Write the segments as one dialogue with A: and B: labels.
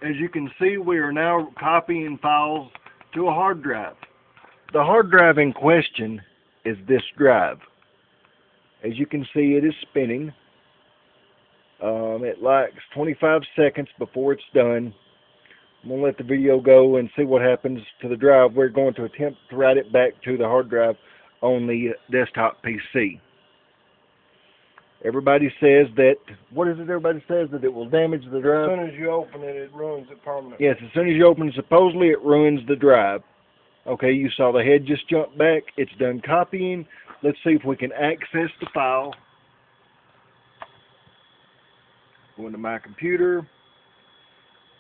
A: As you can see, we are now copying files to a hard drive. The hard drive in question is this drive. As you can see, it is spinning. It likes 25 seconds before it's done. I'm going to let the video go and see what happens to the drive. We're going to attempt to write it back to the hard drive on the desktop PC. Everybody says that, what is it everybody says? That it will damage the drive?
B: As soon as you open it, it ruins it permanently.
A: Yes, as soon as you open it, supposedly it ruins the drive. Okay, you saw the head just jump back. It's done copying. Let's see if we can access the file. Go into my computer.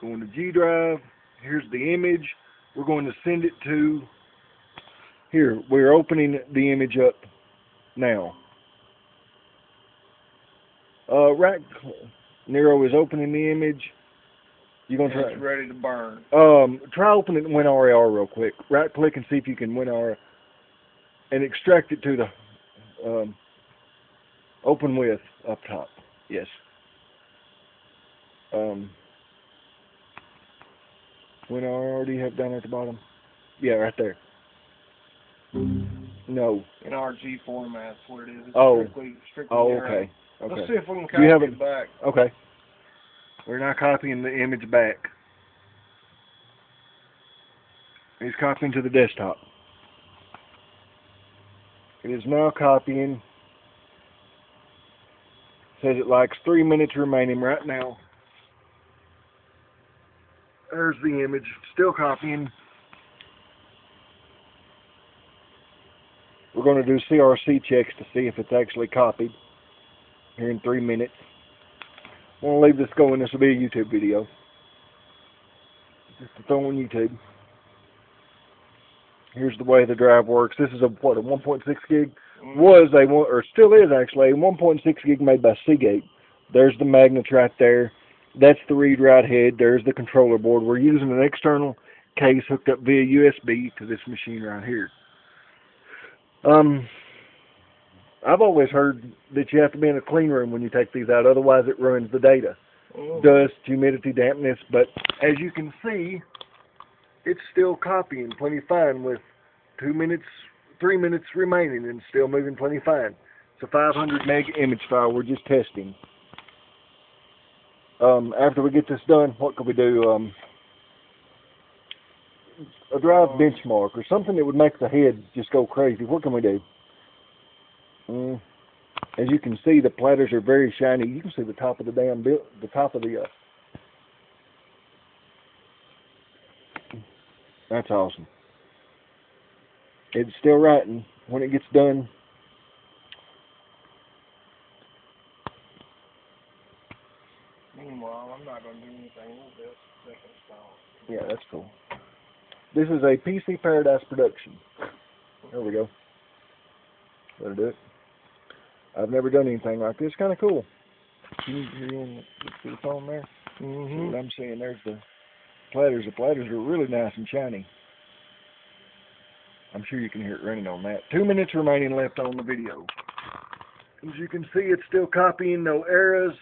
A: Go into G drive. Here's the image. We're going to send it to, here, we're opening the image up now. Right, Nero is opening the image. You're gonna try.
B: It's ready to burn.
A: Try opening WinRAR real quick. Right click and see if you can WinRAR and extract it to the open with up top. Yes. WinRAR, do you have down at the bottom? Yeah, right there. No.
B: In RG format, that's what it is. It's strictly
A: Oh,
B: narrow.
A: okay. Okay.
B: Let's see if we can copy it back.
A: Okay. We're now copying the image back. He's copying to the desktop. It is now copying. Says it likes 3 minutes remaining right now. There's the image. Still copying. We're going to do CRC checks to see if it's actually copied here in 3 minutes. I'm going to leave this going. This will be a YouTube video. Just to throw on YouTube. Here's the way the drive works. This is a 1.6 gig? Was a, or still is actually, a 1.6 gig made by Seagate. There's the magnets right there. That's the read-write head. There's the controller board. We're using an external case hooked up via USB to this machine right here. I've always heard that you have to be in a clean room when you take these out, otherwise it ruins the data. Dust, humidity, dampness, but as you can see, it's still copying plenty fine with 3 minutes remaining and still moving plenty fine. It's a 500 meg image file we're just testing. After we get this done, what could we do? A drive benchmark or something that would make the head just go crazy. What can we do? As you can see, the platters are very shiny. You can see the top of the damn the top of the. That's awesome. It's still writing. When it gets done,
B: Meanwhile, I'm not going to do anything with this second style.
A: Yeah, that's cool. This is a PC Paradise production. There we go. That'll do it. I've never done anything like this. Kind of cool. You see the phone there? See what I'm saying? There's the platters. The platters are really nice and shiny. I'm sure you can hear it running on that. 2 minutes remaining left on the video. As you can see, it's still copying, no errors.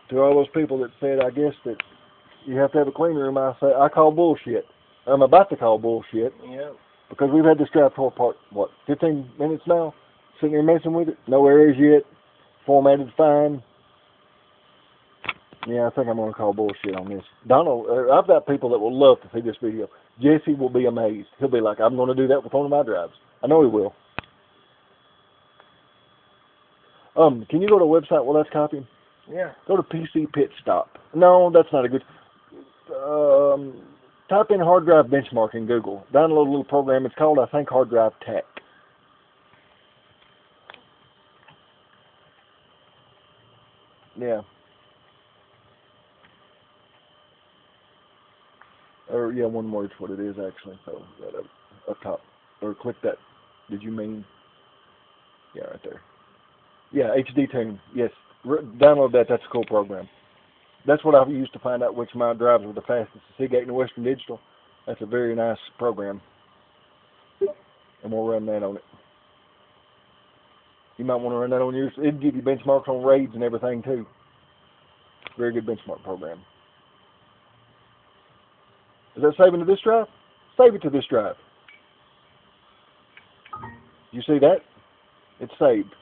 A: To all those people that said, I guess, that you have to have a clean room, I call bullshit. I'm about to call bullshit.
B: Yeah.
A: Because we've had this drive tore apart, what, 15 minutes now? Sitting here messing with it. No errors yet. Formatted fine. Yeah, I think I'm going to call bullshit on this. Donald, I've got people that will love to see this video. Jesse will be amazed. He'll be like, I'm going to do that with one of my drives. I know he will. Can you go to a website while that's copying?
B: Yeah.
A: Go to PC Pit Stop. No, that's not a good... type in hard drive benchmark in Google. Download a little program. It's called, I think, Hard Drive Tech. Yeah. Or, yeah, one word's what it is, actually. So, that up top. Or click that. Did you mean? Yeah, right there. Yeah, HD Tune. Yes. Download that. That's a cool program. That's what I used to find out which of my drives were the fastest. The Seagate and the Western Digital. That's a very nice program. And we'll run that on it. You might want to run that on yours. It'll give you benchmarks on RAIDs and everything, too. Very good benchmark program. Is that saving to this drive? Save it to this drive. You see that? It's saved.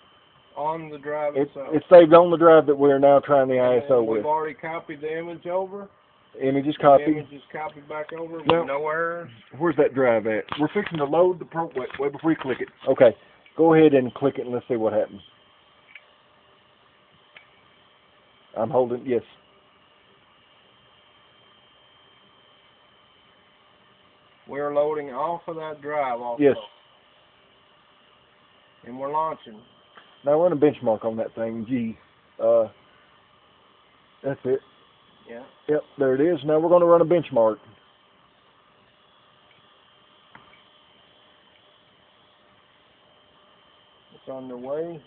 B: On the drive itself.
A: It's saved on the drive that we're now trying the ISO with.
B: We've already copied the image over.
A: Image is copied.
B: The image is copied back over with no errors.
A: Where's that drive at? We're fixing to load the wait before you click it. Okay. Go ahead and click it and let's see what happens. I'm holding, yes.
B: We're loading off of that drive also.
A: Yes.
B: And we're launching.
A: Now run a benchmark on that thing, G. That's it.
B: Yeah.
A: Yep, there it is. Now we're going to run a benchmark.
B: It's underway.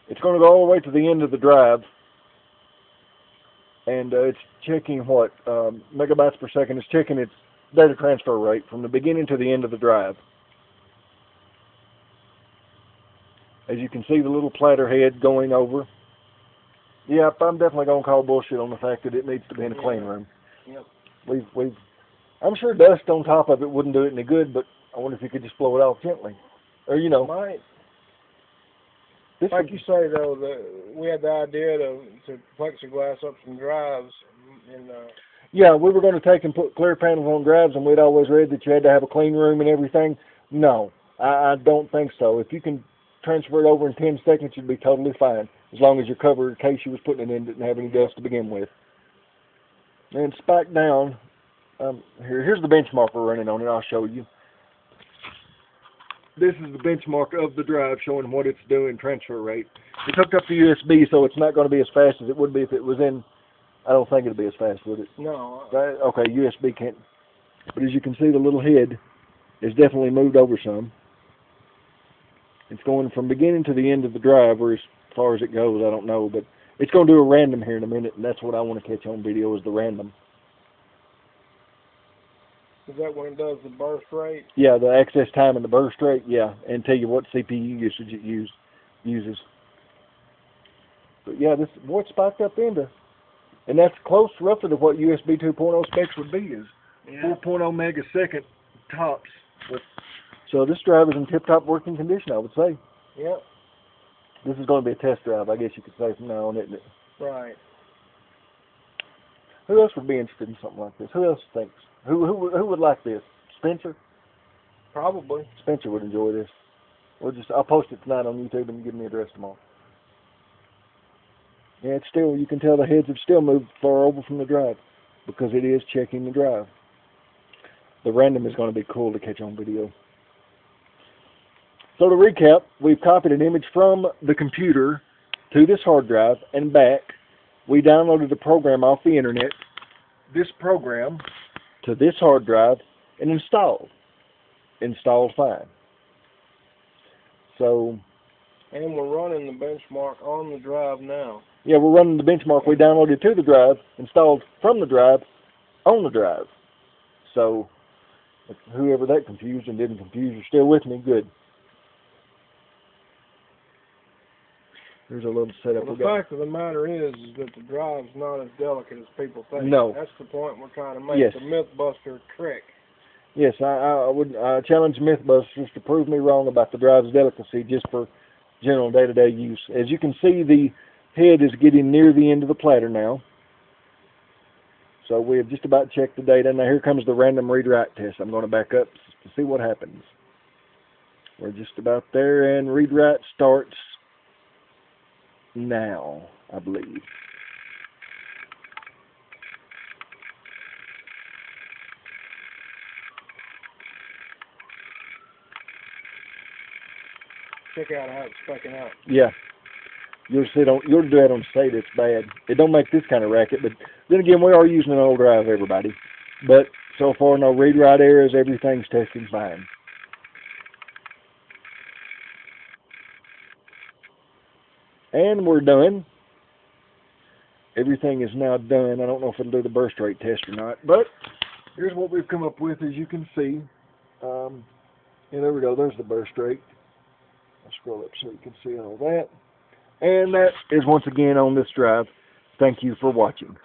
A: It's going to go all the way to the end of the drive. And it's checking what? Megabytes per second. It's checking its data transfer rate from the beginning to the end of the drive. As you can see, the little platter head going over. Yep, I'm definitely going to call bullshit on the fact that it needs to be in a clean room.
B: Yep.
A: I'm sure dust on top of it wouldn't do it any good, but I wonder if you could just blow it off gently. Or, you know.
B: Might. Like you say, though, we had the idea to plexiglass up some drives.
A: Yeah, we were going to take and put clear panels on drives, and we'd always read that you had to have a clean room and everything. No, I don't think so. If you can transfer it over in 10 seconds, you'd be totally fine, as long as your cover case you was putting it in didn't have any dust to begin with. And back down, here's the benchmark we're running on it. I'll show you. This is the benchmark of the drive showing what it's doing, transfer rate. It's hooked up to USB, so it's not going to be as fast as it would be if it was in. I don't think it'd be as fast, would it?
B: No.
A: Okay, USB can't. But as you can see, the little head is definitely moved over some. It's going from beginning to the end of the drive, or as far as it goes, I don't know. But it's going to do a random here in a minute, and that's what I want to catch on video is the random.
B: Is that when it does the burst rate?
A: Yeah, the access time and the burst rate, yeah, and tell you what CPU usage it uses. But yeah, this what's spiked up into, and that's close roughly to what USB 2.0 specs would be, is 4.0 megasecond tops. So this drive is in tip-top working condition, I would say.
B: Yep.
A: This is going to be a test drive, I guess you could say from now on, isn't it?
B: Right.
A: Who else would be interested in something like this? Who else thinks? Who would like this? Spencer?
B: Probably.
A: Spencer would enjoy this. I'll post it tonight on YouTube and give me a address tomorrow. Yeah, it's still, you can tell the heads have still moved far over from the drive because it is checking the drive. The random is going to be cool to catch on video. So to recap, we've copied an image from the computer to this hard drive and back. We downloaded the program off the internet, this program, to this hard drive, and installed. Installed fine. So.
B: And we're running the benchmark on the drive now.
A: Yeah, we're running the benchmark we downloaded to the drive, installed from the drive, on the drive. So, whoever that confused and didn't confuse, you're still with me, good. Here's a little setup.
B: Well, the fact of the matter is that the drive's not as delicate as people think.
A: No.
B: That's the point we're trying to make.
A: Yes.
B: The Mythbuster trick.
A: Yes, I challenge Mythbusters to prove me wrong about the drive's delicacy just for general day-to-day use. As you can see, the head is getting near the end of the platter now. So we have just about checked the data. Now here comes the random read-write test. I'm going to back up to see what happens. We're just about there, and read-write starts now, I believe.
B: Check out how it's specking out.
A: Yeah. You'll do that on state, it's bad. It don't make this kind of racket, but then again, we are using an old drive, everybody. But so far, no read-write errors, everything's testing fine. And we're done. Everything is now done. I don't know if it'll do the burst rate test or not, but here's what we've come up with, as you can see. Yeah, there we go. There's the burst rate. I'll scroll up so you can see all that. And that is once again on this drive. Thank you for watching.